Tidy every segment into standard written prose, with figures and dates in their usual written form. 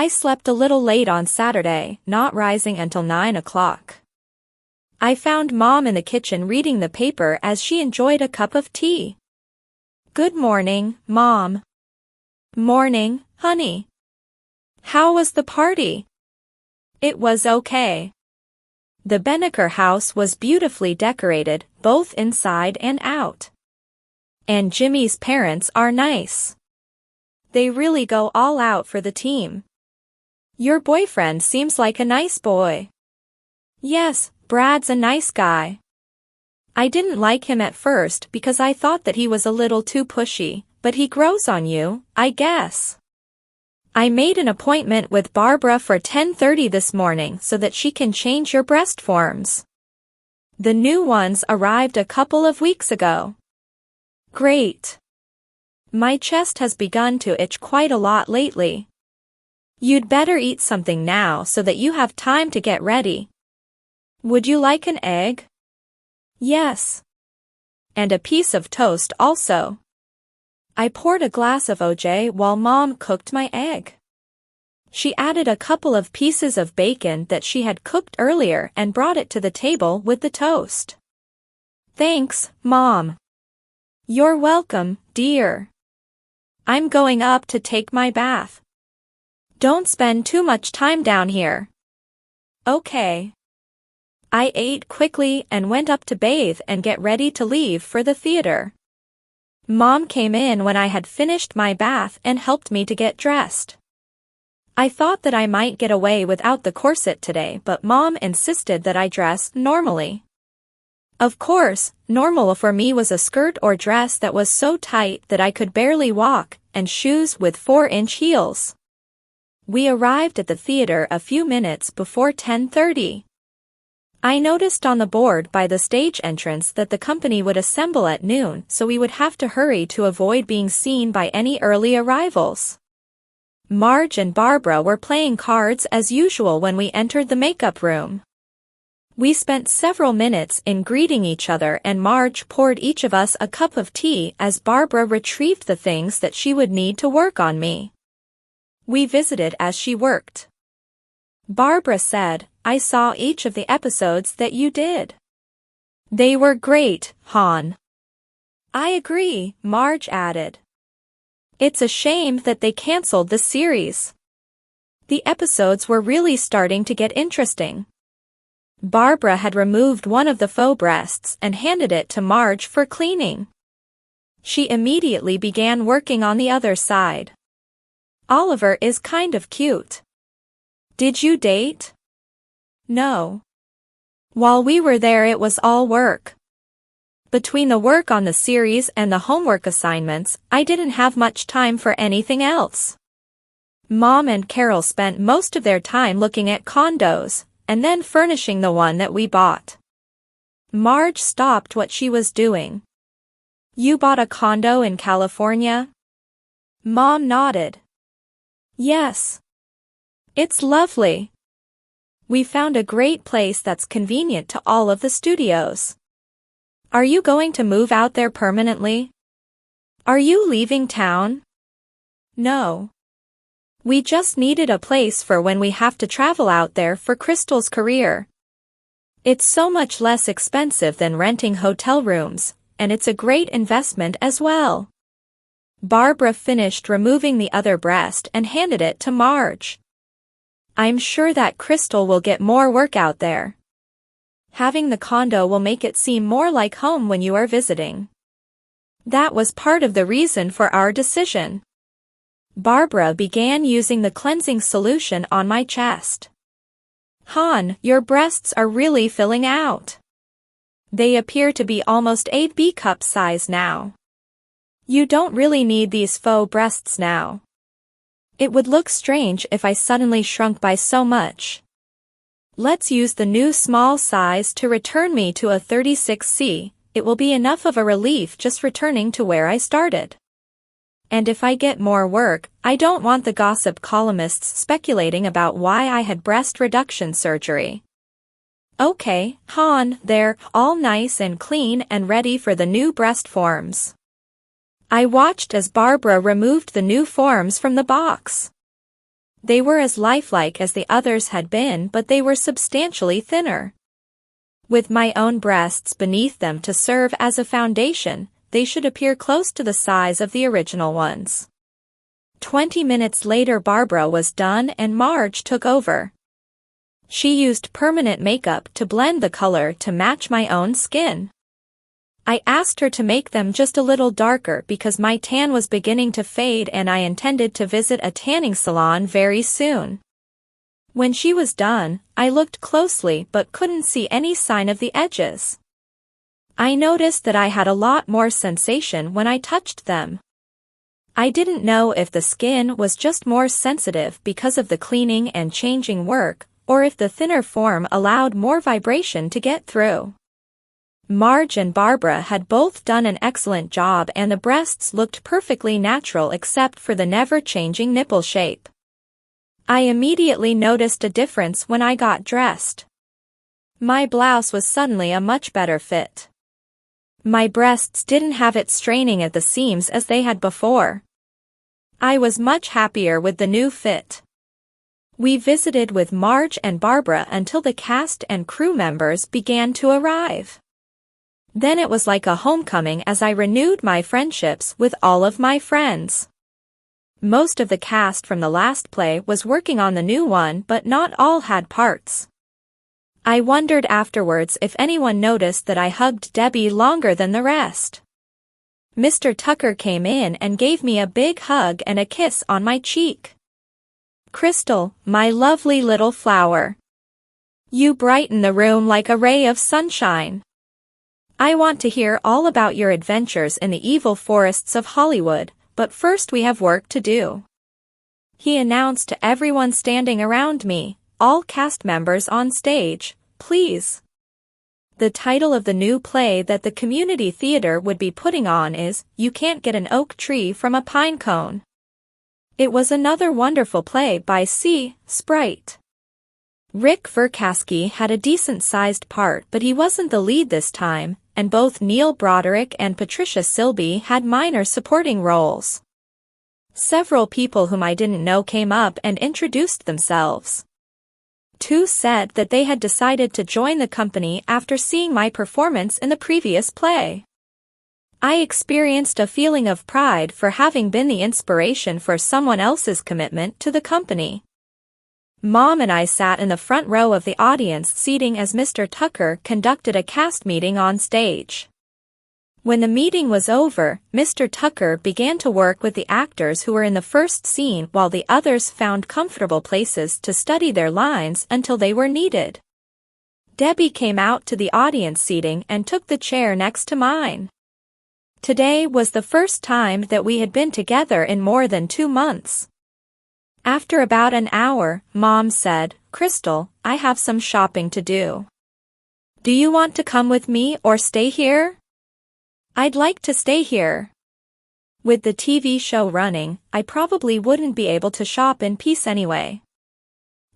I slept a little late on Saturday, not rising until 9 o'clock. I found Mom in the kitchen reading the paper as she enjoyed a cup of tea. Good morning, Mom. Morning, honey. How was the party? It was okay. The Benneker house was beautifully decorated, both inside and out. And Jimmy's parents are nice. They really go all out for the team. Your boyfriend seems like a nice boy. Yes, Brad's a nice guy. I didn't like him at first because I thought that he was a little too pushy, but he grows on you, I guess. I made an appointment with Barbara for 10:30 this morning so that she can change your breast forms. The new ones arrived a couple of weeks ago. Great. My chest has begun to itch quite a lot lately. You'd better eat something now so that you have time to get ready. Would you like an egg? Yes. And a piece of toast also. I poured a glass of OJ while Mom cooked my egg. She added a couple of pieces of bacon that she had cooked earlier and brought it to the table with the toast. Thanks, Mom. You're welcome, dear. I'm going up to take my bath. Don't spend too much time down here. Okay. I ate quickly and went up to bathe and get ready to leave for the theater. Mom came in when I had finished my bath and helped me to get dressed. I thought that I might get away without the corset today, but Mom insisted that I dress normally. Of course, normal for me was a skirt or dress that was so tight that I could barely walk, and shoes with 4-inch heels. We arrived at the theater a few minutes before 10:30. I noticed on the board by the stage entrance that the company would assemble at noon, so we would have to hurry to avoid being seen by any early arrivals. Marge and Barbara were playing cards as usual when we entered the makeup room. We spent several minutes in greeting each other, and Marge poured each of us a cup of tea as Barbara retrieved the things that she would need to work on me. We visited as she worked. Barbara said, I saw each of the episodes that you did. They were great, hon. I agree, Marge added. It's a shame that they canceled the series. The episodes were really starting to get interesting. Barbara had removed one of the faux breasts and handed it to Marge for cleaning. She immediately began working on the other side. Oliver is kind of cute. Did you date? No. While we were there it was all work. Between the work on the series and the homework assignments, I didn't have much time for anything else. Mom and Carol spent most of their time looking at condos, and then furnishing the one that we bought. Marge stopped what she was doing. You bought a condo in California? Mom nodded. Yes. It's lovely. We found a great place that's convenient to all of the studios. Are you going to move out there permanently? Are you leaving town? No. We just needed a place for when we have to travel out there for Crystal's career. It's so much less expensive than renting hotel rooms, and it's a great investment as well. Barbara finished removing the other breast and handed it to Marge. I'm sure that Crystal will get more work out there. Having the condo will make it seem more like home when you are visiting. That was part of the reason for our decision. Barbara began using the cleansing solution on my chest. Hon, your breasts are really filling out. They appear to be almost 8B cup size now. You don't really need these faux breasts now. It would look strange if I suddenly shrunk by so much. Let's use the new small size to return me to a 36C. It will be enough of a relief just returning to where I started. And if I get more work, I don't want the gossip columnists speculating about why I had breast reduction surgery. Okay, hon, they're all nice and clean and ready for the new breast forms. I watched as Barbara removed the new forms from the box. They were as lifelike as the others had been, but they were substantially thinner. With my own breasts beneath them to serve as a foundation, they should appear close to the size of the original ones. 20 minutes later Barbara was done and Marge took over. She used permanent makeup to blend the color to match my own skin. I asked her to make them just a little darker because my tan was beginning to fade and I intended to visit a tanning salon very soon. When she was done, I looked closely but couldn't see any sign of the edges. I noticed that I had a lot more sensation when I touched them. I didn't know if the skin was just more sensitive because of the cleaning and changing work, or if the thinner form allowed more vibration to get through. Marge and Barbara had both done an excellent job and the breasts looked perfectly natural except for the never-changing nipple shape. I immediately noticed a difference when I got dressed. My blouse was suddenly a much better fit. My breasts didn't have it straining at the seams as they had before. I was much happier with the new fit. We visited with Marge and Barbara until the cast and crew members began to arrive. Then it was like a homecoming as I renewed my friendships with all of my friends. Most of the cast from the last play was working on the new one, but not all had parts. I wondered afterwards if anyone noticed that I hugged Debbie longer than the rest. Mr. Tucker came in and gave me a big hug and a kiss on my cheek. "Crystal, my lovely little flower. You brighten the room like a ray of sunshine. I want to hear all about your adventures in the evil forests of Hollywood, but first we have work to do," he announced to everyone standing around me, all cast members on stage. "Please." The title of the new play that the community theater would be putting on is You Can't Get an Oak Tree from a Pine Cone. It was another wonderful play by C. Sprite. Rick Verkowski had a decent-sized part, but he wasn't the lead this time, and both Neil Broderick and Patricia Silby had minor supporting roles. Several people whom I didn't know came up and introduced themselves. Two said that they had decided to join the company after seeing my performance in the previous play. I experienced a feeling of pride for having been the inspiration for someone else's commitment to the company. Mom and I sat in the front row of the audience seating as Mr. Tucker conducted a cast meeting on stage. When the meeting was over, Mr. Tucker began to work with the actors who were in the first scene while the others found comfortable places to study their lines until they were needed. Debbie came out to the audience seating and took the chair next to mine. Today was the first time that we had been together in more than 2 months. After about an hour, Mom said, "Crystal, I have some shopping to do. Do you want to come with me or stay here?" "I'd like to stay here. With the TV show running, I probably wouldn't be able to shop in peace anyway.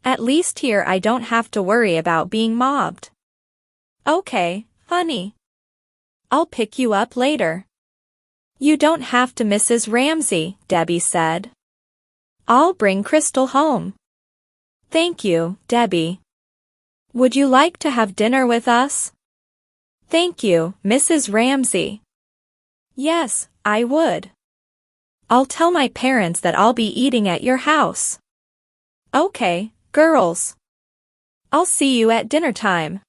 At least here I don't have to worry about being mobbed." "Okay, honey. I'll pick you up later." "You don't have to, Mrs. Ramsey," Debbie said. "I'll bring Crystal home." "Thank you, Debbie. Would you like to have dinner with us?" "Thank you, Mrs. Ramsey." "Yes, I would. I'll tell my parents that I'll be eating at your house." "Okay, girls. I'll see you at dinner time."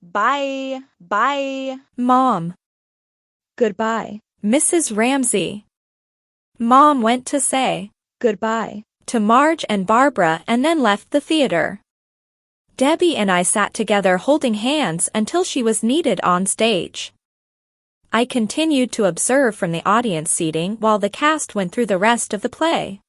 Bye. Bye. Mom. Goodbye. Mrs. Ramsey. Mom went to say Goodbye to Marge and Barbara and then left the theater. Debbie and I sat together holding hands until she was needed on stage. I continued to observe from the audience seating while the cast went through the rest of the play.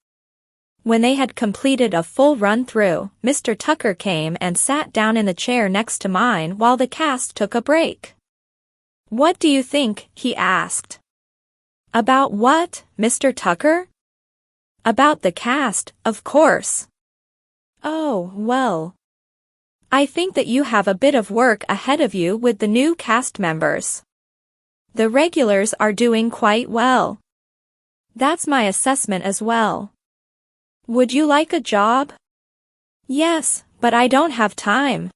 When they had completed a full run-through, Mr. Tucker came and sat down in the chair next to mine while the cast took a break. "What do you think?" he asked. "About what, Mr. Tucker?" "About the cast, of course." "Oh, well. I think that you have a bit of work ahead of you with the new cast members. The regulars are doing quite well. That's my assessment as well. Would you like a job? Yes, but I don't have time.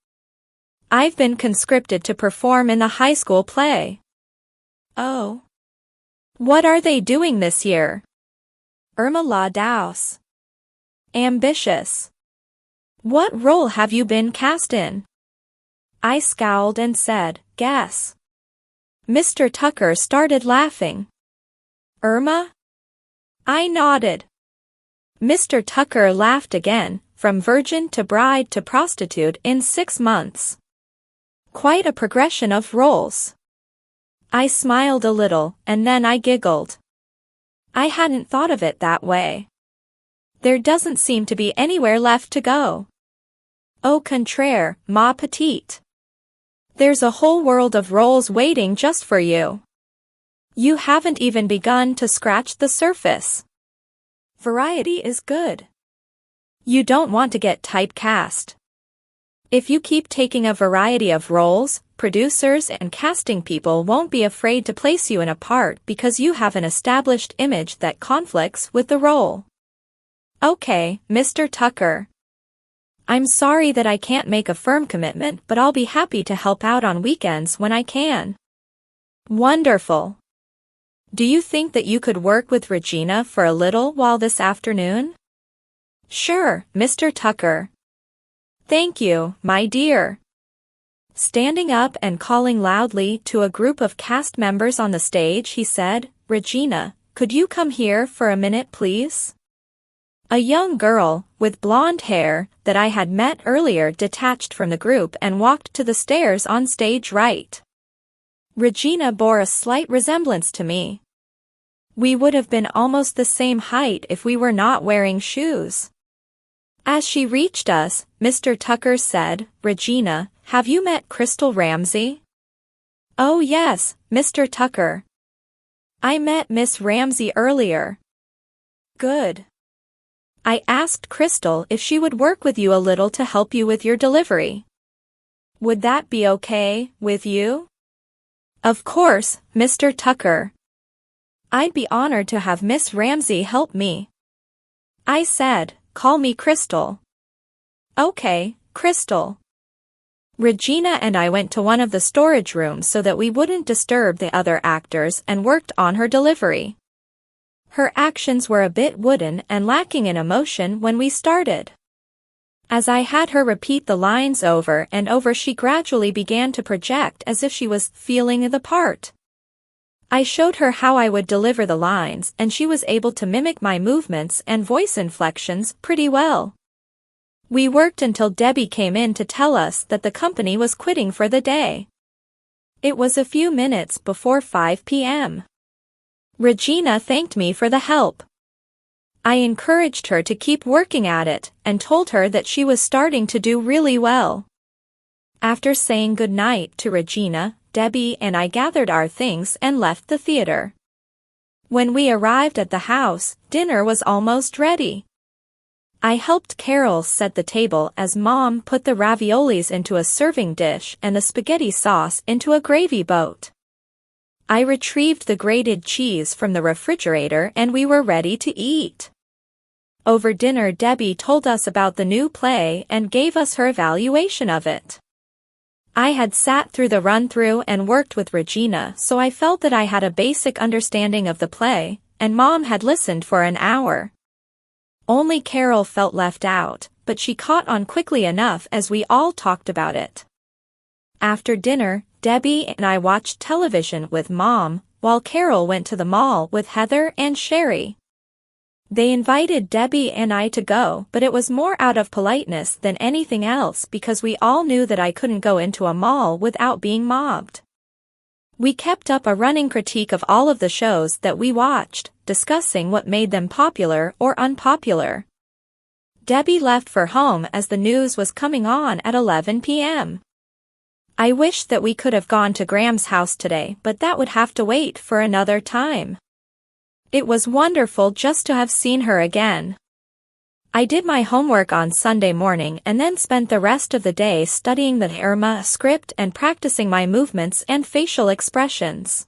I've been conscripted to perform in the high school play. Oh. What are they doing this year? Irma la Daus. Ambitious. What role have you been cast in? I scowled and said, guess. Mr. Tucker started laughing. Irma? I nodded. Mr. Tucker laughed again, from virgin to bride to prostitute in 6 months. Quite a progression of roles. I smiled a little, and then I giggled. I hadn't thought of it that way. There doesn't seem to be anywhere left to go. Au contraire, ma petite. There's a whole world of roles waiting just for you. You haven't even begun to scratch the surface. Variety is good. You don't want to get typecast. If you keep taking a variety of roles, producers and casting people won't be afraid to place you in a part because you have an established image that conflicts with the role. Okay, Mr. Tucker. I'm sorry that I can't make a firm commitment, but I'll be happy to help out on weekends when I can. Wonderful. Do you think that you could work with Regina for a little while this afternoon? Sure, Mr. Tucker. Thank you, my dear. Standing up and calling loudly to a group of cast members on the stage, he said, Regina, could you come here for a minute, please? A young girl, with blonde hair, that I had met earlier detached from the group and walked to the stairs on stage right. Regina bore a slight resemblance to me. We would have been almost the same height if we were not wearing shoes. As she reached us, Mr. Tucker said, Regina, have you met Crystal Ramsey? Oh yes, Mr. Tucker. I met Miss Ramsey earlier. Good. I asked Crystal if she would work with you a little to help you with your delivery. Would that be okay with you? Of course, Mr. Tucker. I'd be honored to have Miss Ramsey help me. I said, call me Crystal. Okay, Crystal. Regina and I went to one of the storage rooms so that we wouldn't disturb the other actors and worked on her delivery. Her actions were a bit wooden and lacking in emotion when we started. As I had her repeat the lines over and over, she gradually began to project as if she was feeling the part. I showed her how I would deliver the lines, and she was able to mimic my movements and voice inflections pretty well. We worked until Debbie came in to tell us that the company was quitting for the day. It was a few minutes before 5 p.m. Regina thanked me for the help. I encouraged her to keep working at it and told her that she was starting to do really well. After saying good night to Regina, Debbie and I gathered our things and left the theater. When we arrived at the house, dinner was almost ready. I helped Carol set the table as Mom put the raviolis into a serving dish and the spaghetti sauce into a gravy boat. I retrieved the grated cheese from the refrigerator and we were ready to eat. Over dinner, Debbie told us about the new play and gave us her evaluation of it. I had sat through the run-through and worked with Regina, so I felt that I had a basic understanding of the play, and Mom had listened for an hour. Only Carol felt left out, but she caught on quickly enough as we all talked about it. After dinner, Debbie and I watched television with Mom, while Carol went to the mall with Heather and Sherry. They invited Debbie and I to go, but it was more out of politeness than anything else because we all knew that I couldn't go into a mall without being mobbed. We kept up a running critique of all of the shows that we watched, discussing what made them popular or unpopular. Debbie left for home as the news was coming on at 11 p.m. I wished that we could have gone to Graham's house today, but that would have to wait for another time. It was wonderful just to have seen her again. I did my homework on Sunday morning and then spent the rest of the day studying the Irma script and practicing my movements and facial expressions.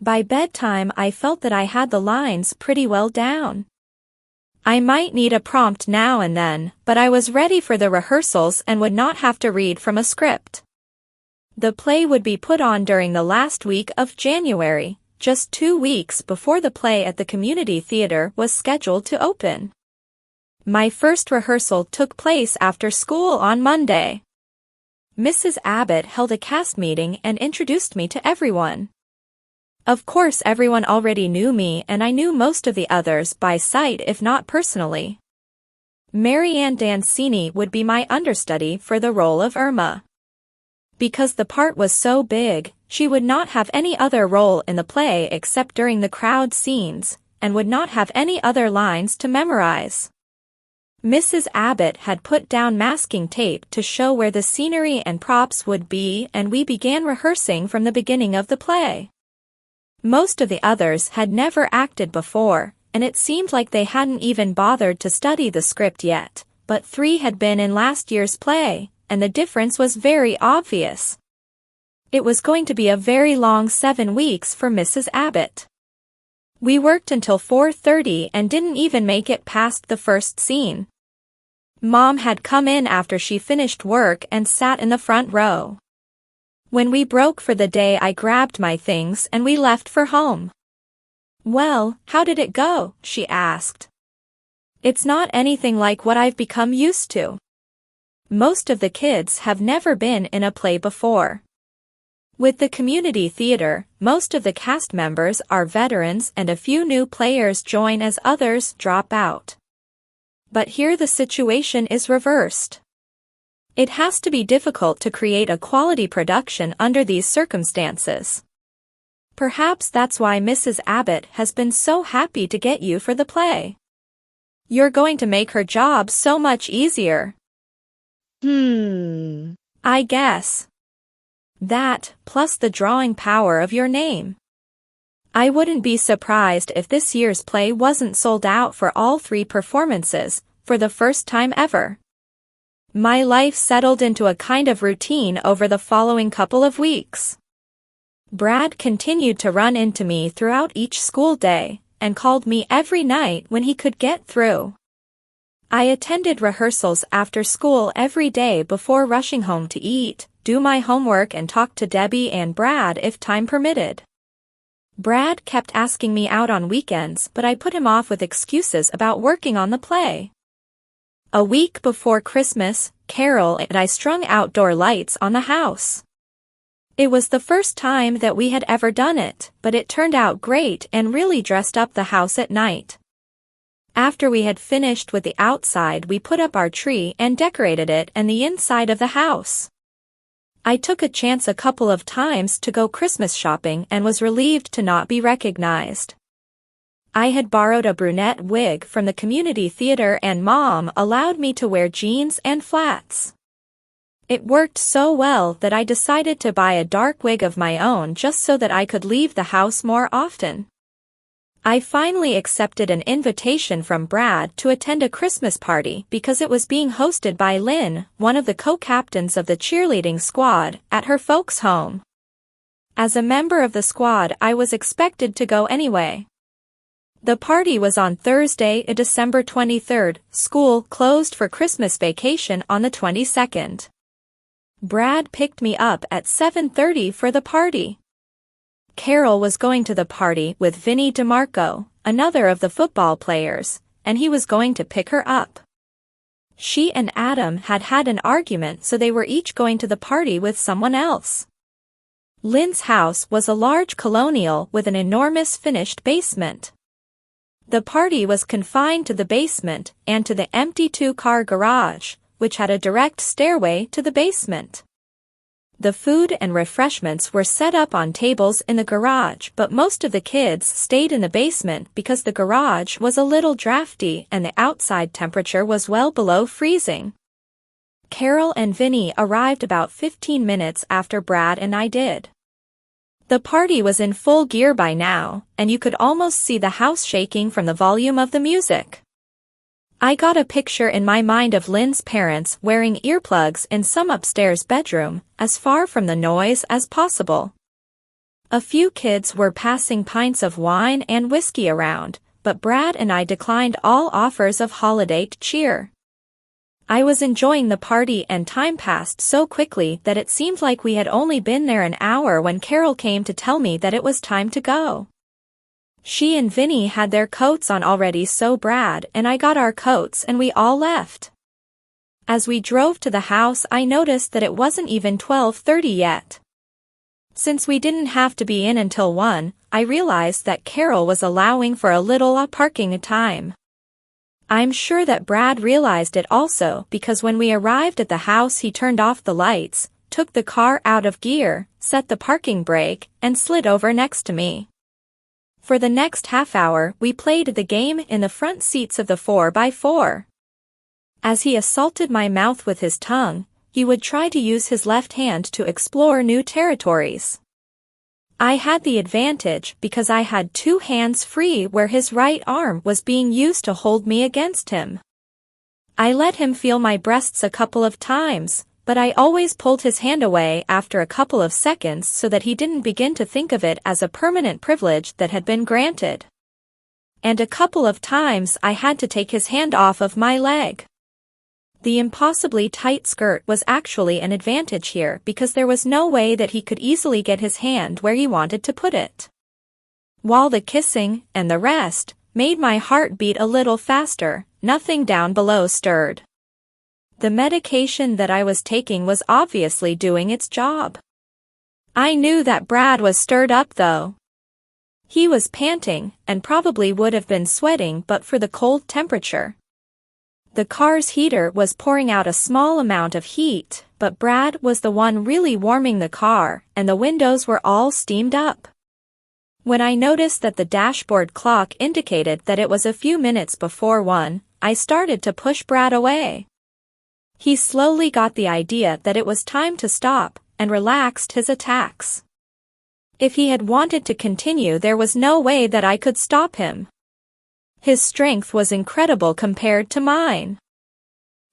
By bedtime, I felt that I had the lines pretty well down. I might need a prompt now and then, but I was ready for the rehearsals and would not have to read from a script. The play would be put on during the last week of January, just 2 weeks before the play at the community theater was scheduled to open. My first rehearsal took place after school on Monday. Mrs. Abbott held a cast meeting and introduced me to everyone. Of course, everyone already knew me, and I knew most of the others by sight if not personally. Marianne Dancini would be my understudy for the role of Irma. Because the part was so big, she would not have any other role in the play except during the crowd scenes, and would not have any other lines to memorize. Mrs. Abbott had put down masking tape to show where the scenery and props would be, and we began rehearsing from the beginning of the play. Most of the others had never acted before, and it seemed like they hadn't even bothered to study the script yet, but 3 had been in last year's play, and the difference was very obvious. It was going to be a very long 7 weeks for Mrs. Abbott. We worked until 4:30 and didn't even make it past the first scene. Mom had come in after she finished work and sat in the front row. When we broke for the day, I grabbed my things and we left for home. "Well, how did it go?" she asked. "It's not anything like what I've become used to. Most of the kids have never been in a play before. With the community theater, most of the cast members are veterans and a few new players join as others drop out. But here the situation is reversed. It has to be difficult to create a quality production under these circumstances. Perhaps that's why Mrs. Abbott has been so happy to get you for the play. You're going to make her job so much easier." I guess. That, plus the drawing power of your name. I wouldn't be surprised if this year's play wasn't sold out for all 3 performances, for the first time ever. My life settled into a kind of routine over the following couple of weeks. Brad continued to run into me throughout each school day, and called me every night when he could get through. I attended rehearsals after school every day before rushing home to eat, do my homework and talk to Debbie and Brad if time permitted. Brad kept asking me out on weekends, but I put him off with excuses about working on the play. A week before Christmas, Carol and I strung outdoor lights on the house. It was the first time that we had ever done it, but it turned out great and really dressed up the house at night. After we had finished with the outside, we put up our tree and decorated it and the inside of the house. I took a chance a couple of times to go Christmas shopping and was relieved to not be recognized. I had borrowed a brunette wig from the community theater and Mom allowed me to wear jeans and flats. It worked so well that I decided to buy a dark wig of my own just so that I could leave the house more often. I finally accepted an invitation from Brad to attend a Christmas party because it was being hosted by Lynn, one of the co-captains of the cheerleading squad, at her folks' home. As a member of the squad, I was expected to go anyway. The party was on Thursday, December 23rd. School closed for Christmas vacation on the 22nd. Brad picked me up at 7:30 for the party. Carol was going to the party with Vinnie DeMarco, another of the football players, and he was going to pick her up. She and Adam had had an argument, so they were each going to the party with someone else. Lynn's house was a large colonial with an enormous finished basement. The party was confined to the basement and to the empty 2-car garage, which had a direct stairway to the basement. The food and refreshments were set up on tables in the garage, but most of the kids stayed in the basement because the garage was a little drafty and the outside temperature was well below freezing. Carol and Vinnie arrived about 15 minutes after Brad and I did. The party was in full gear by now, and you could almost see the house shaking from the volume of the music. I got a picture in my mind of Lynn's parents wearing earplugs in some upstairs bedroom, as far from the noise as possible. A few kids were passing pints of wine and whiskey around, but Brad and I declined all offers of holiday cheer. I was enjoying the party and time passed so quickly that it seemed like we had only been there an hour when Carol came to tell me that it was time to go. She and Vinny had their coats on already, so Brad and I got our coats and we all left. As we drove to the house, I noticed that it wasn't even 12:30 yet. Since we didn't have to be in until 1, I realized that Carol was allowing for a little parking time. I'm sure that Brad realized it also because when we arrived at the house he turned off the lights, took the car out of gear, set the parking brake, and slid over next to me. For the next half hour we played the game in the front seats of the 4x4. As he assaulted my mouth with his tongue, he would try to use his left hand to explore new territories. I had the advantage because I had 2 hands free where his right arm was being used to hold me against him. I let him feel my breasts a couple of times, but I always pulled his hand away after a couple of seconds so that he didn't begin to think of it as a permanent privilege that had been granted. And a couple of times I had to take his hand off of my leg. The impossibly tight skirt was actually an advantage here because there was no way that he could easily get his hand where he wanted to put it. While the kissing, and the rest, made my heart beat a little faster, nothing down below stirred. The medication that I was taking was obviously doing its job. I knew that Brad was stirred up though. He was panting, and probably would have been sweating but for the cold temperature. The car's heater was pouring out a small amount of heat, but Brad was the one really warming the car, and the windows were all steamed up. When I noticed that the dashboard clock indicated that it was a few minutes before 1, I started to push Brad away. He slowly got the idea that it was time to stop, and relaxed his attacks. If he had wanted to continue, there was no way that I could stop him. His strength was incredible compared to mine.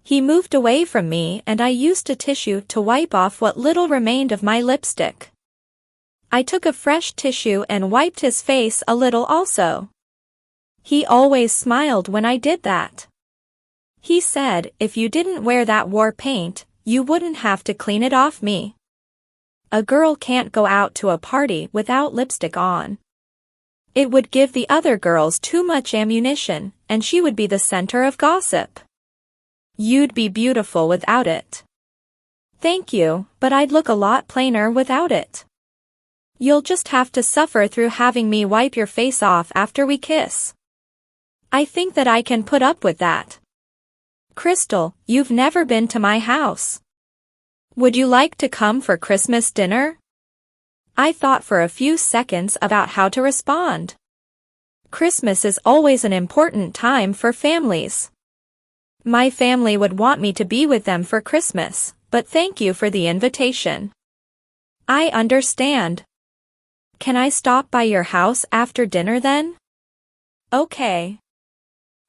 He moved away from me and I used a tissue to wipe off what little remained of my lipstick. I took a fresh tissue and wiped his face a little also. He always smiled when I did that. He said, if you didn't wear that war paint, you wouldn't have to clean it off me. A girl can't go out to a party without lipstick on. It would give the other girls too much ammunition, and she would be the center of gossip. You'd be beautiful without it. Thank you, but I'd look a lot plainer without it. You'll just have to suffer through having me wipe your face off after we kiss. I think that I can put up with that. Crystal, you've never been to my house. Would you like to come for Christmas dinner? I thought for a few seconds about how to respond. Christmas is always an important time for families. My family would want me to be with them for Christmas, but thank you for the invitation. I understand. Can I stop by your house after dinner then? Okay.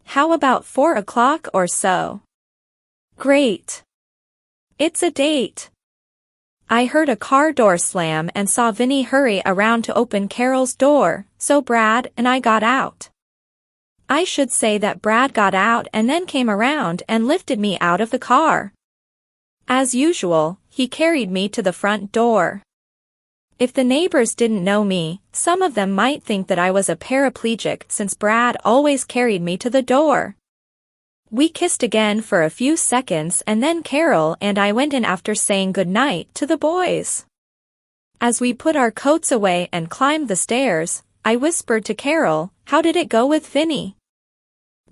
How about 4 o'clock or so? Great. It's a date. I heard a car door slam and saw Vinny hurry around to open Carol's door, so Brad and I got out. I should say that Brad got out and then came around and lifted me out of the car. As usual, he carried me to the front door. If the neighbors didn't know me, some of them might think that I was a paraplegic since Brad always carried me to the door. We kissed again for a few seconds and then Carol and I went in after saying goodnight to the boys. As we put our coats away and climbed the stairs, I whispered to Carol, how did it go with Vinny?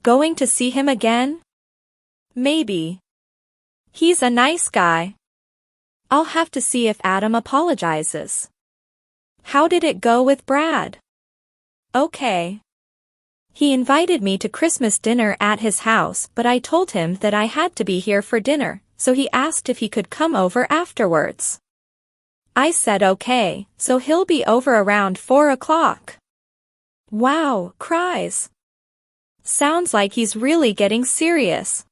Going to see him again? Maybe. He's a nice guy. I'll have to see if Adam apologizes. How did it go with Brad? Okay. He invited me to Christmas dinner at his house, but I told him that I had to be here for dinner, so he asked if he could come over afterwards. I said okay, so he'll be over around 4 o'clock. Wow, cries. Sounds like he's really getting serious.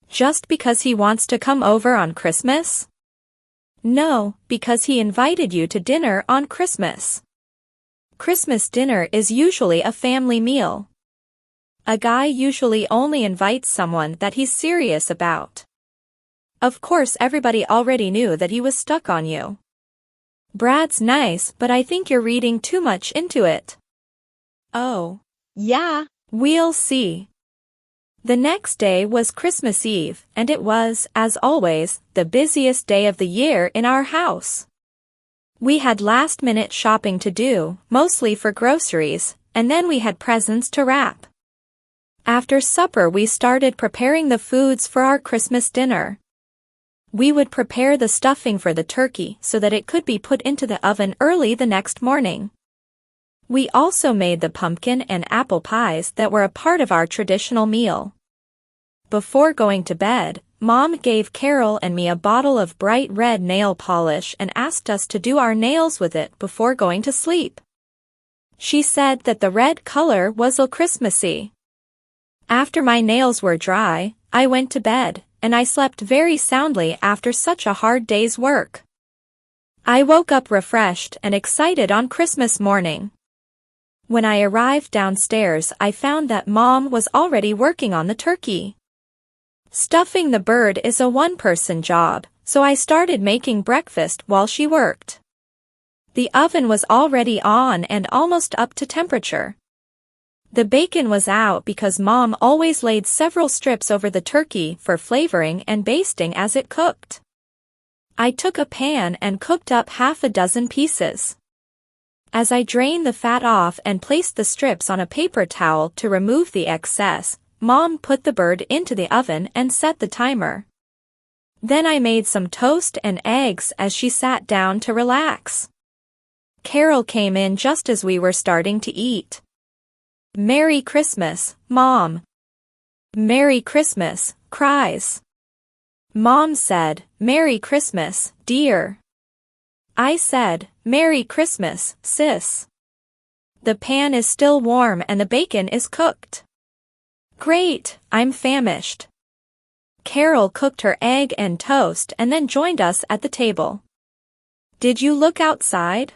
Just because he wants to come over on Christmas? No, because he invited you to dinner on Christmas. Christmas dinner is usually a family meal. A guy usually only invites someone that he's serious about. Of course everybody already knew that he was stuck on you. Brad's nice, but I think you're reading too much into it. Oh. Yeah. We'll see. The next day was Christmas Eve, and it was, as always, the busiest day of the year in our house. We had last-minute shopping to do, mostly for groceries, and then we had presents to wrap. After supper we started preparing the foods for our Christmas dinner. We would prepare the stuffing for the turkey so that it could be put into the oven early the next morning. We also made the pumpkin and apple pies that were a part of our traditional meal. Before going to bed, Mom gave Carol and me a bottle of bright red nail polish and asked us to do our nails with it before going to sleep. She said that the red color was Christmassy. After my nails were dry, I went to bed, and I slept very soundly after such a hard day's work. I woke up refreshed and excited on Christmas morning. When I arrived downstairs, I found that Mom was already working on the turkey. Stuffing the bird is a one-person job, so I started making breakfast while she worked. The oven was already on and almost up to temperature. The bacon was out because Mom always laid several strips over the turkey for flavoring and basting as it cooked. I took a pan and cooked up half a dozen pieces. As I drained the fat off and placed the strips on a paper towel to remove the excess, Mom put the bird into the oven and set the timer. Then I made some toast and eggs as she sat down to relax. Carol came in just as we were starting to eat. "Merry Christmas, Mom." "Merry Christmas," cries. Mom said, "Merry Christmas, dear." I said, "Merry Christmas, sis." The pan is still warm and the bacon is cooked. Great, I'm famished. Carol cooked her egg and toast and then joined us at the table. Did you look outside?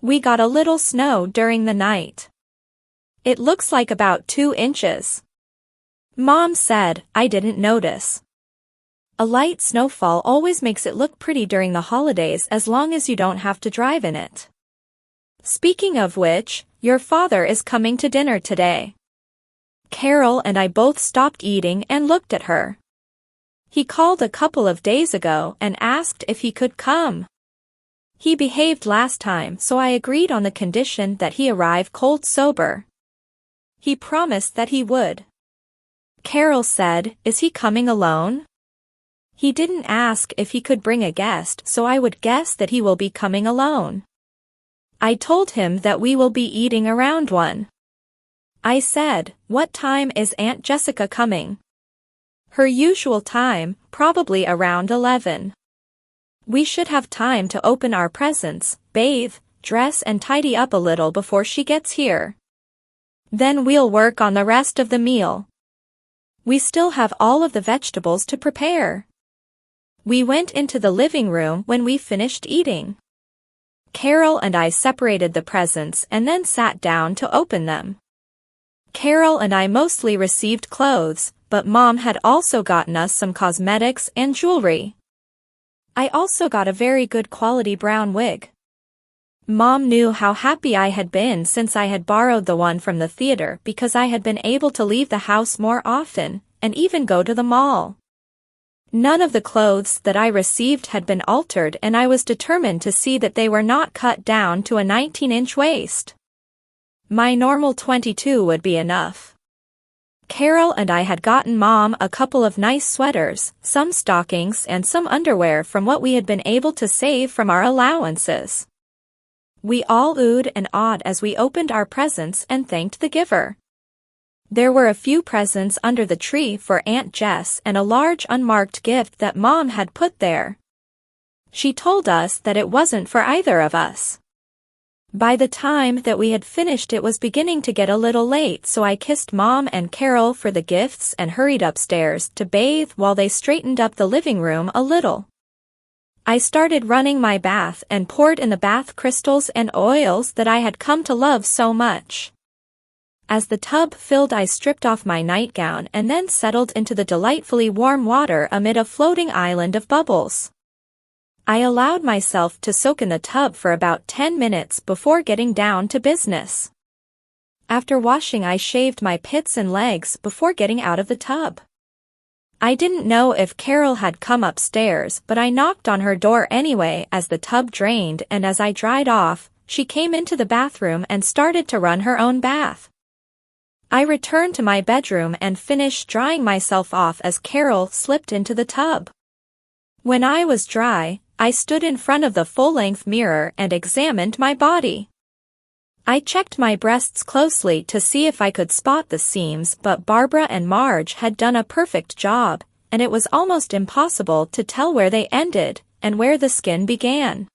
We got a little snow during the night. It looks like about 2 inches. Mom said, I didn't notice. A light snowfall always makes it look pretty during the holidays as long as you don't have to drive in it. Speaking of which, your father is coming to dinner today. Carol and I both stopped eating and looked at her. He called a couple of days ago and asked if he could come. He behaved last time, so I agreed on the condition that he arrive cold sober. He promised that he would. Carol said, "Is he coming alone?" He didn't ask if he could bring a guest, so I would guess that he will be coming alone. I told him that we will be eating around 1. I said, "What time is Aunt Jessica coming?" Her usual time, probably around 11. We should have time to open our presents, bathe, dress and tidy up a little before she gets here. Then we'll work on the rest of the meal. We still have all of the vegetables to prepare. We went into the living room when we finished eating. Carol and I separated the presents and then sat down to open them. Carol and I mostly received clothes, but Mom had also gotten us some cosmetics and jewelry. I also got a very good quality brown wig. Mom knew how happy I had been since I had borrowed the one from the theater because I had been able to leave the house more often, and even go to the mall. None of the clothes that I received had been altered and I was determined to see that they were not cut down to a 19-inch waist. My normal 22 would be enough. Carol and I had gotten Mom a couple of nice sweaters, some stockings and some underwear from what we had been able to save from our allowances. We all oohed and awed as we opened our presents and thanked the giver. There were a few presents under the tree for Aunt Jess and a large unmarked gift that Mom had put there. She told us that it wasn't for either of us. By the time that we had finished, it was beginning to get a little late, so I kissed Mom and Carol for the gifts and hurried upstairs to bathe while they straightened up the living room a little. I started running my bath and poured in the bath crystals and oils that I had come to love so much. As the tub filled, I stripped off my nightgown and then settled into the delightfully warm water amid a floating island of bubbles. I allowed myself to soak in the tub for about 10 minutes before getting down to business. After washing, I shaved my pits and legs before getting out of the tub. I didn't know if Carol had come upstairs, but I knocked on her door anyway as the tub drained, and as I dried off, she came into the bathroom and started to run her own bath. I returned to my bedroom and finished drying myself off as Carol slipped into the tub. When I was dry, I stood in front of the full-length mirror and examined my body. I checked my breasts closely to see if I could spot the seams, but Barbara and Marge had done a perfect job, and it was almost impossible to tell where they ended and where the skin began.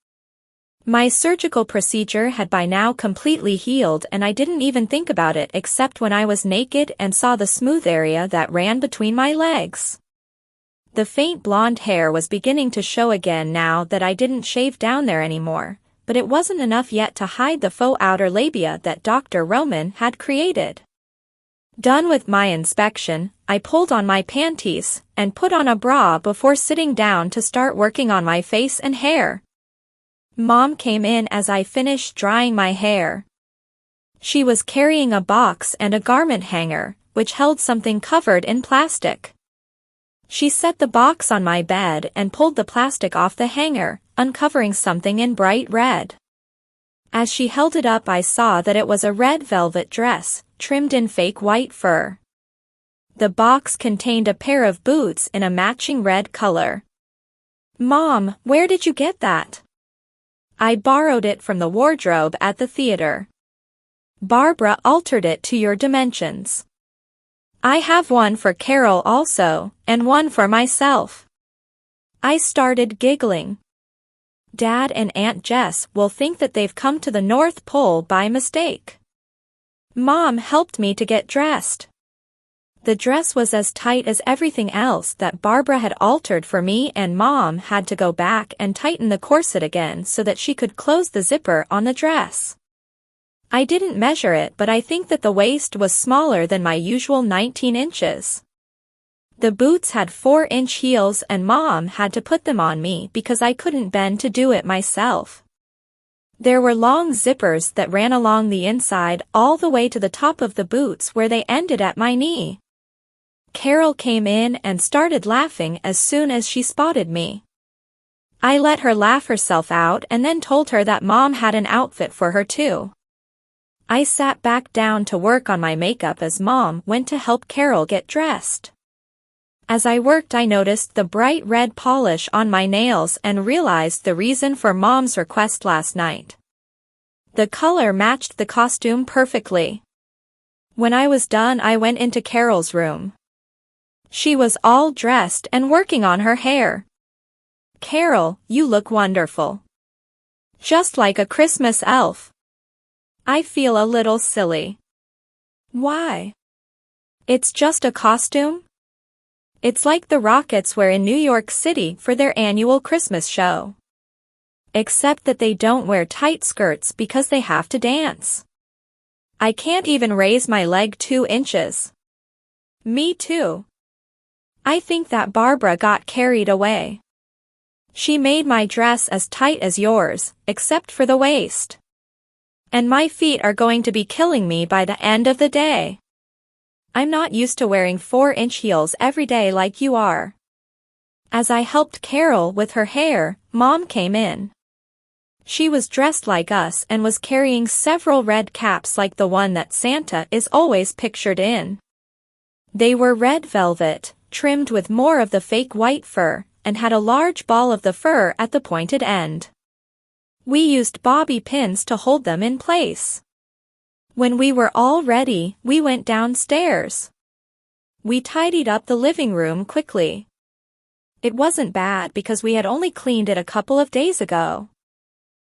My surgical procedure had by now completely healed, and I didn't even think about it except when I was naked and saw the smooth area that ran between my legs. The faint blonde hair was beginning to show again now that I didn't shave down there anymore, but it wasn't enough yet to hide the faux outer labia that Dr. Roman had created. Done with my inspection, I pulled on my panties and put on a bra before sitting down to start working on my face and hair. Mom came in as I finished drying my hair. She was carrying a box and a garment hanger, which held something covered in plastic. She set the box on my bed and pulled the plastic off the hanger, uncovering something in bright red. As she held it up, I saw that it was a red velvet dress, trimmed in fake white fur. The box contained a pair of boots in a matching red color. "Mom, where did you get that?" "I borrowed it from the wardrobe at the theater. Barbara altered it to your dimensions. I have one for Carol also, and one for myself." I started giggling. Dad and Aunt Jess will think that they've come to the North Pole by mistake. Mom helped me to get dressed. The dress was as tight as everything else that Barbara had altered for me, and Mom had to go back and tighten the corset again so that she could close the zipper on the dress. I didn't measure it, but I think that the waist was smaller than my usual 19 inches. The boots had 4-inch heels, and Mom had to put them on me because I couldn't bend to do it myself. There were long zippers that ran along the inside all the way to the top of the boots where they ended at my knee. Carol came in and started laughing as soon as she spotted me. I let her laugh herself out and then told her that Mom had an outfit for her too. I sat back down to work on my makeup as Mom went to help Carol get dressed. As I worked, I noticed the bright red polish on my nails and realized the reason for Mom's request last night. The color matched the costume perfectly. When I was done, I went into Carol's room. She was all dressed and working on her hair. "Carol, you look wonderful. Just like a Christmas elf." I feel a little silly. "Why?" "It's just a costume. It's like the Rockets wear in New York City for their annual Christmas show. Except that they don't wear tight skirts because they have to dance. I can't even raise my leg 2 inches." "Me too. I think that Barbara got carried away. She made my dress as tight as yours, except for the waist. And my feet are going to be killing me by the end of the day. I'm not used to wearing 4-inch heels every day like you are." As I helped Carol with her hair, Mom came in. She was dressed like us and was carrying several red caps like the one that Santa is always pictured in. They were red velvet, trimmed with more of the fake white fur, and had a large ball of the fur at the pointed end. We used bobby pins to hold them in place. When we were all ready, we went downstairs. We tidied up the living room quickly. It wasn't bad because we had only cleaned it a couple of days ago.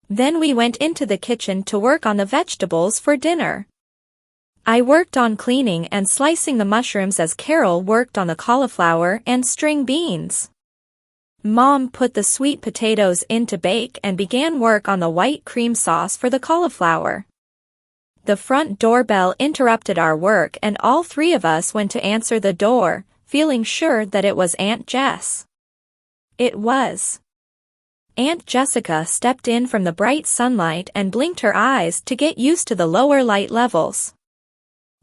Then we went into the kitchen to work on the vegetables for dinner. I worked on cleaning and slicing the mushrooms as Carol worked on the cauliflower and string beans. Mom put the sweet potatoes in to bake and began work on the white cream sauce for the cauliflower. The front doorbell interrupted our work and all three of us went to answer the door, feeling sure that it was Aunt Jess. It was. Aunt Jessica stepped in from the bright sunlight and blinked her eyes to get used to the lower light levels.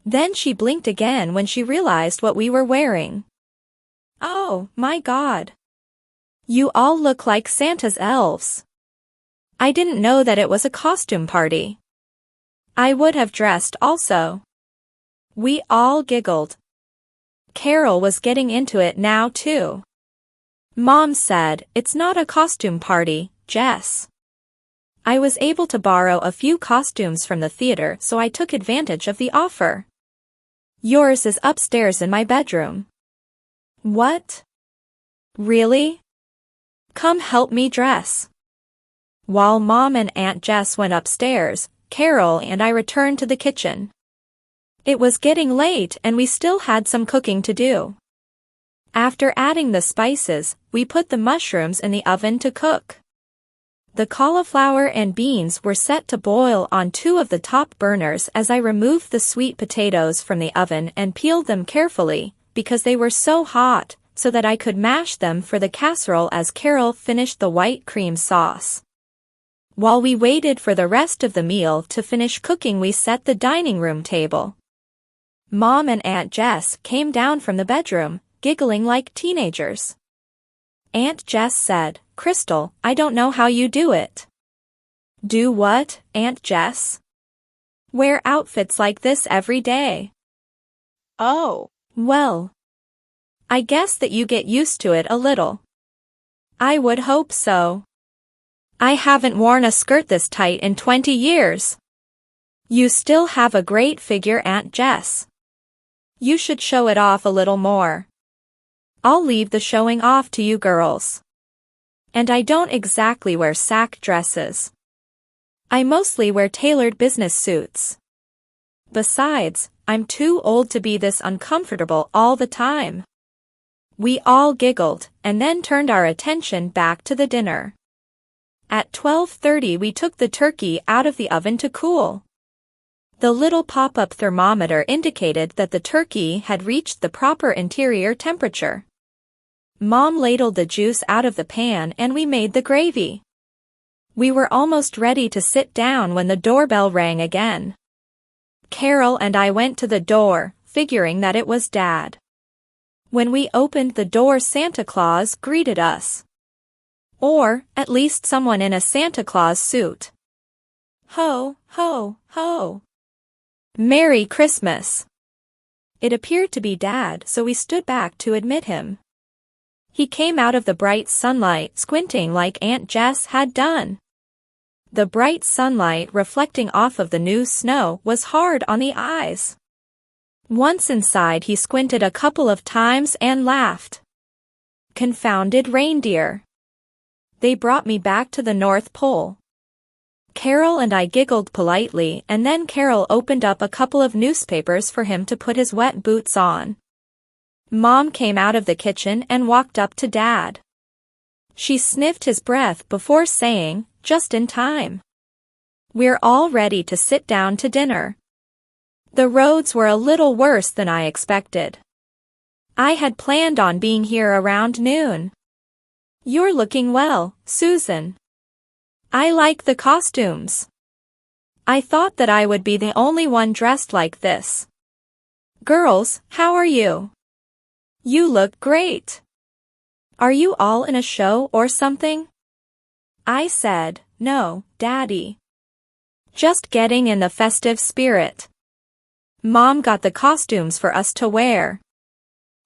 Then she blinked again when she realized what we were wearing. Oh, my God. You all look like Santa's elves. I didn't know that it was a costume party. I would have dressed also. We all giggled. Carol was getting into it now too. Mom said, "It's not a costume party, Jess." I was able to borrow a few costumes from the theater, so I took advantage of the offer. Yours is upstairs in my bedroom. What? Really? Come help me dress. While Mom and Aunt Jess went upstairs, Carol and I returned to the kitchen. It was getting late and we still had some cooking to do. After adding the spices, we put the mushrooms in the oven to cook. The cauliflower and beans were set to boil on two of the top burners as I removed the sweet potatoes from the oven and peeled them carefully, because they were so hot, so that I could mash them for the casserole as Carol finished the white cream sauce. While we waited for the rest of the meal to finish cooking, we set the dining room table. Mom and Aunt Jess came down from the bedroom, giggling like teenagers. Aunt Jess said, "Crystal, I don't know how you do it." Do what, Aunt Jess? Wear outfits like this every day. Oh. Well, I guess that you get used to it a little. I would hope so. I haven't worn a skirt this tight in 20 years. You still have a great figure, Aunt Jess. You should show it off a little more. I'll leave the showing off to you girls. And I don't exactly wear sack dresses. I mostly wear tailored business suits. Besides, I'm too old to be this uncomfortable all the time. We all giggled and then turned our attention back to the dinner. At 12:30 we took the turkey out of the oven to cool. The little pop-up thermometer indicated that the turkey had reached the proper interior temperature. Mom ladled the juice out of the pan and we made the gravy. We were almost ready to sit down when the doorbell rang again. Carol and I went to the door, figuring that it was Dad. When we opened the door, Santa Claus greeted us. Or, at least someone in a Santa Claus suit. Ho, ho, ho. Merry Christmas. It appeared to be Dad, so we stood back to admit him. He came out of the bright sunlight, squinting like Aunt Jess had done. The bright sunlight reflecting off of the new snow was hard on the eyes. Once inside, he squinted a couple of times and laughed. Confounded reindeer. They brought me back to the North Pole. Carol and I giggled politely, and then Carol opened up a couple of newspapers for him to put his wet boots on. Mom came out of the kitchen and walked up to Dad. She sniffed his breath before saying, "Just in time. We're all ready to sit down to dinner." The roads were a little worse than I expected. I had planned on being here around noon. You're looking well, Susan. I like the costumes. I thought that I would be the only one dressed like this. Girls, how are you? You look great. Are you all in a show or something? I said, "No, Daddy. Just getting in the festive spirit." Mom got the costumes for us to wear.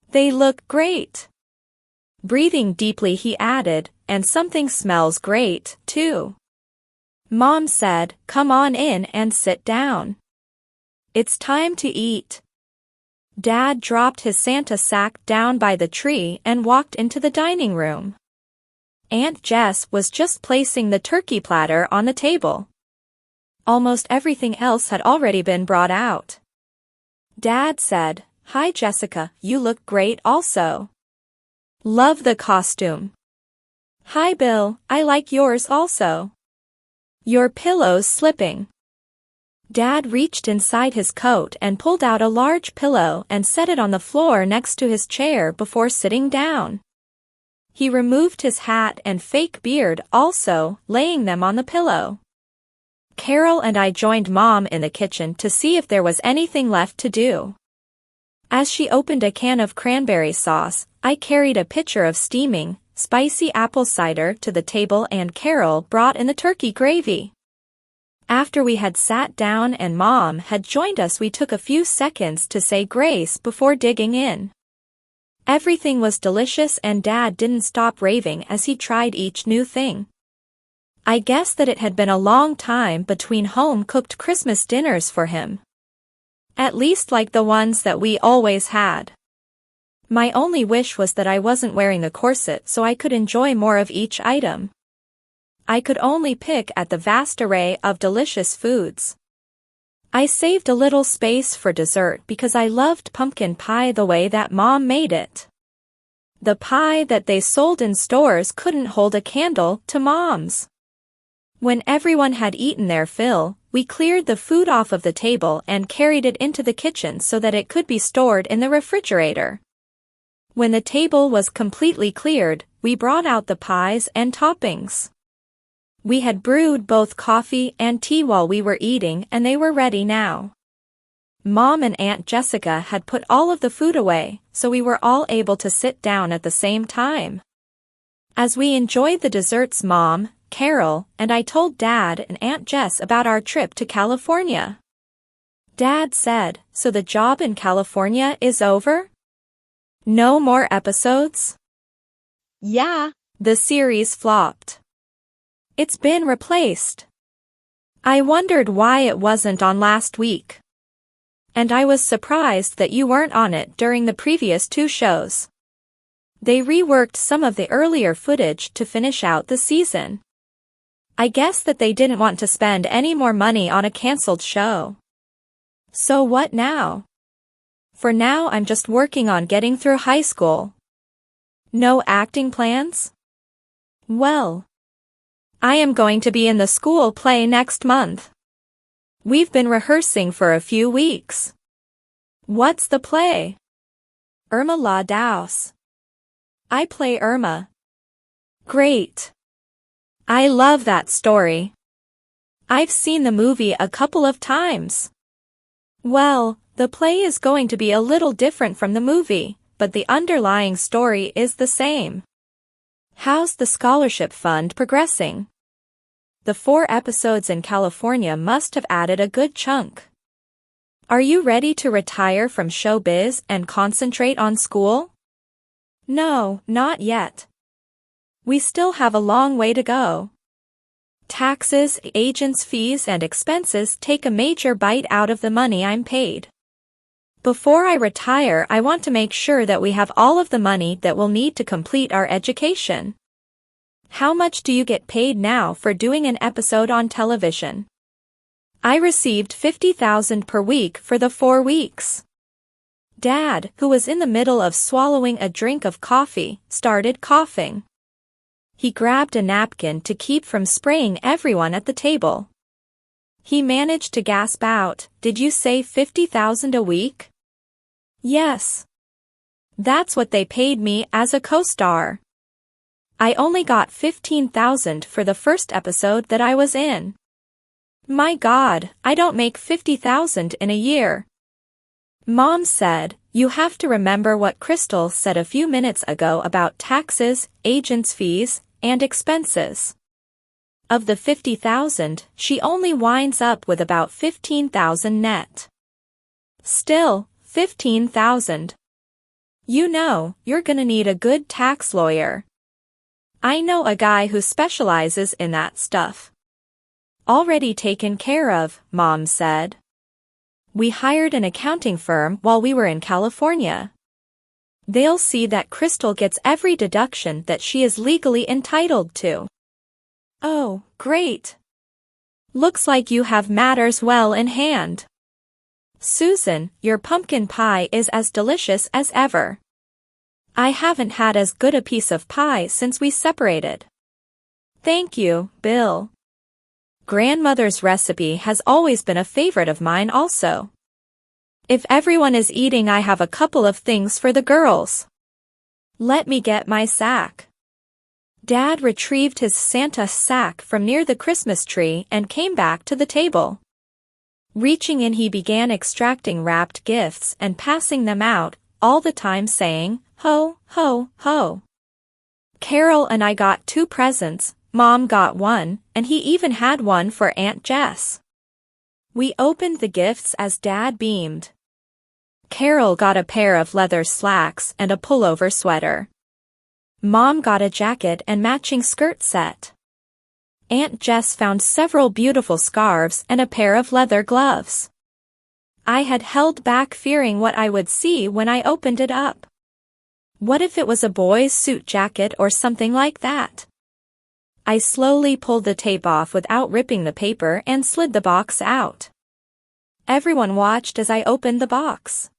They look great. Breathing deeply, he added, "And something smells great, too." Mom said, "Come on in and sit down. It's time to eat." Dad dropped his Santa sack down by the tree and walked into the dining room. Aunt Jess was just placing the turkey platter on the table. Almost everything else had already been brought out. Dad said, "Hi Jessica, you look great also. Love the costume." "Hi Bill, I like yours also. Your pillow's slipping." Dad reached inside his coat and pulled out a large pillow and set it on the floor next to his chair before sitting down. He removed his hat and fake beard also, laying them on the pillow. Carol and I joined Mom in the kitchen to see if there was anything left to do. As she opened a can of cranberry sauce, I carried a pitcher of steaming, spicy apple cider to the table and Carol brought in the turkey gravy. After we had sat down and Mom had joined us, we took a few seconds to say grace before digging in. Everything was delicious and Dad didn't stop raving as he tried each new thing. I guess that it had been a long time between home-cooked Christmas dinners for him. At least like the ones that we always had. My only wish was that I wasn't wearing the corset so I could enjoy more of each item. I could only pick at the vast array of delicious foods. I saved a little space for dessert because I loved pumpkin pie the way that Mom made it. The pie that they sold in stores couldn't hold a candle to Mom's. When everyone had eaten their fill, we cleared the food off of the table and carried it into the kitchen so that it could be stored in the refrigerator. When the table was completely cleared, we brought out the pies and toppings. We had brewed both coffee and tea while we were eating and they were ready now. Mom and Aunt Jessica had put all of the food away, so we were all able to sit down at the same time. As we enjoyed the desserts, Mom, Carol, and I told Dad and Aunt Jess about our trip to California. Dad said, "So the job in California is over? No more episodes?" Yeah. The series flopped. It's been replaced. I wondered why it wasn't on last week. And I was surprised that you weren't on it during the previous two shows. They reworked some of the earlier footage to finish out the season. I guess that they didn't want to spend any more money on a canceled show. So what now? For now I'm just working on getting through high school. No acting plans? Well, I am going to be in the school play next month. We've been rehearsing for a few weeks. What's the play? Irma La Douse. I play Irma. Great. I love that story. I've seen the movie a couple of times. Well, the play is going to be a little different from the movie, but the underlying story is the same. How's the scholarship fund progressing? The 4 episodes in California must have added a good chunk. Are you ready to retire from showbiz and concentrate on school? No, not yet. We still have a long way to go. Taxes, agents' fees and expenses take a major bite out of the money I'm paid. Before I retire, I want to make sure that we have all of the money that we'll need to complete our education. How much do you get paid now for doing an episode on television? I received $50,000 per week for the 4 weeks. Dad, who was in the middle of swallowing a drink of coffee, started coughing. He grabbed a napkin to keep from spraying everyone at the table. He managed to gasp out, "Did you say $50,000 a week?" Yes. That's what they paid me as a co-star. I only got $15,000 for the first episode that I was in. My God, I don't make $50,000 in a year. Mom said, "You have to remember what Crystal said a few minutes ago about taxes, agents' fees, and expenses. Of the $50,000, she only winds up with about $15,000 net. Still, $15,000. You know, you're gonna need a good tax lawyer. I know a guy who specializes in that stuff." Already taken care of, Mom said. We hired an accounting firm while we were in California. They'll see that Crystal gets every deduction that she is legally entitled to. Oh, great. Looks like you have matters well in hand. Susan, your pumpkin pie is as delicious as ever. I haven't had as good a piece of pie since we separated. Thank you, Bill. Grandmother's recipe has always been a favorite of mine also. If everyone is eating, I have a couple of things for the girls. Let me get my sack. Dad retrieved his Santa sack from near the Christmas tree and came back to the table. Reaching in, he began extracting wrapped gifts and passing them out, all the time saying, "Ho, ho, ho." Carol and I got 2 presents, Mom got one, and he even had one for Aunt Jess. We opened the gifts as Dad beamed. Carol got a pair of leather slacks and a pullover sweater. Mom got a jacket and matching skirt set. Aunt Jess found several beautiful scarves and a pair of leather gloves. I had held back, fearing what I would see when I opened it up. What if it was a boy's suit jacket or something like that? I slowly pulled the tape off without ripping the paper and slid the box out. Everyone watched as I opened the box.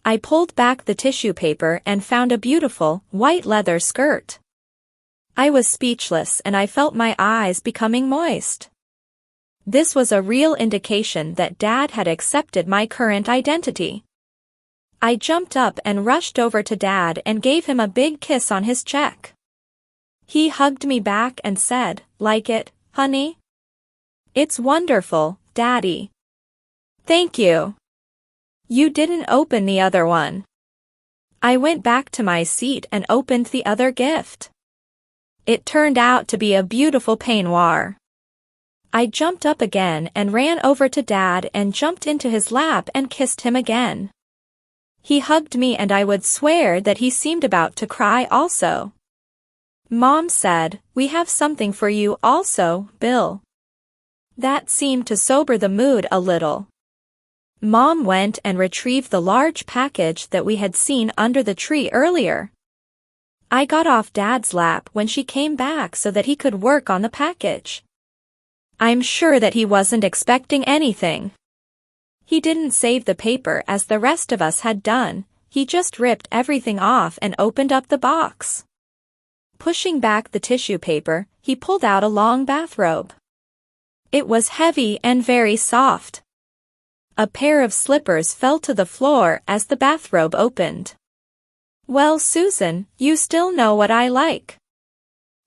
I pulled back the tissue paper and found a beautiful, white leather skirt. I was speechless and I felt my eyes becoming moist. This was a real indication that Dad had accepted my current identity. I jumped up and rushed over to Dad and gave him a big kiss on his cheek. He hugged me back and said, "Like it, honey?" "It's wonderful, Daddy." "Thank you." "You didn't open the other one." I went back to my seat and opened the other gift. It turned out to be a beautiful peignoir. I jumped up again and ran over to Dad and jumped into his lap and kissed him again. He hugged me and I would swear that he seemed about to cry also. Mom said, "We have something for you also, Bill." That seemed to sober the mood a little. Mom went and retrieved the large package that we had seen under the tree earlier. I got off Dad's lap when she came back so that he could work on the package. I'm sure that he wasn't expecting anything. He didn't save the paper as the rest of us had done, he just ripped everything off and opened up the box. Pushing back the tissue paper, he pulled out a long bathrobe. It was heavy and very soft. A pair of slippers fell to the floor as the bathrobe opened. "Well, Susan, you still know what I like."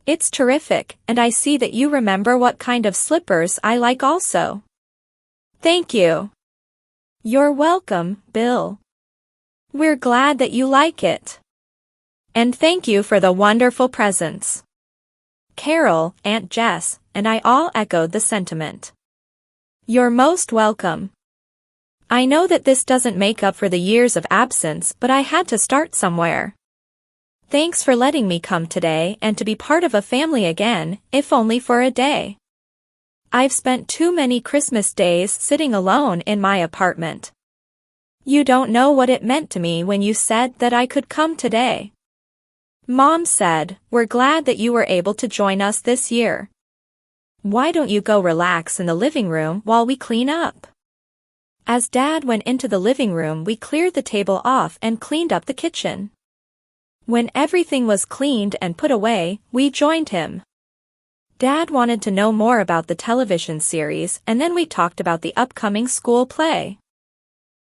"It's terrific, and I see that you remember what kind of slippers I like also." "Thank you." "You're welcome, Bill. We're glad that you like it. And thank you for the wonderful presents." Carol, Aunt Jess, and I all echoed the sentiment. "You're most welcome. I know that this doesn't make up for the years of absence, but I had to start somewhere. Thanks for letting me come today and to be part of a family again, if only for a day. I've spent too many Christmas days sitting alone in my apartment. You don't know what it meant to me when you said that I could come today. Mom said, "We're glad that you were able to join us this year. Why don't you go relax in the living room while we clean up?" As Dad went into the living room, we cleared the table off and cleaned up the kitchen. When everything was cleaned and put away, we joined him. Dad wanted to know more about the television series, and then we talked about the upcoming school play.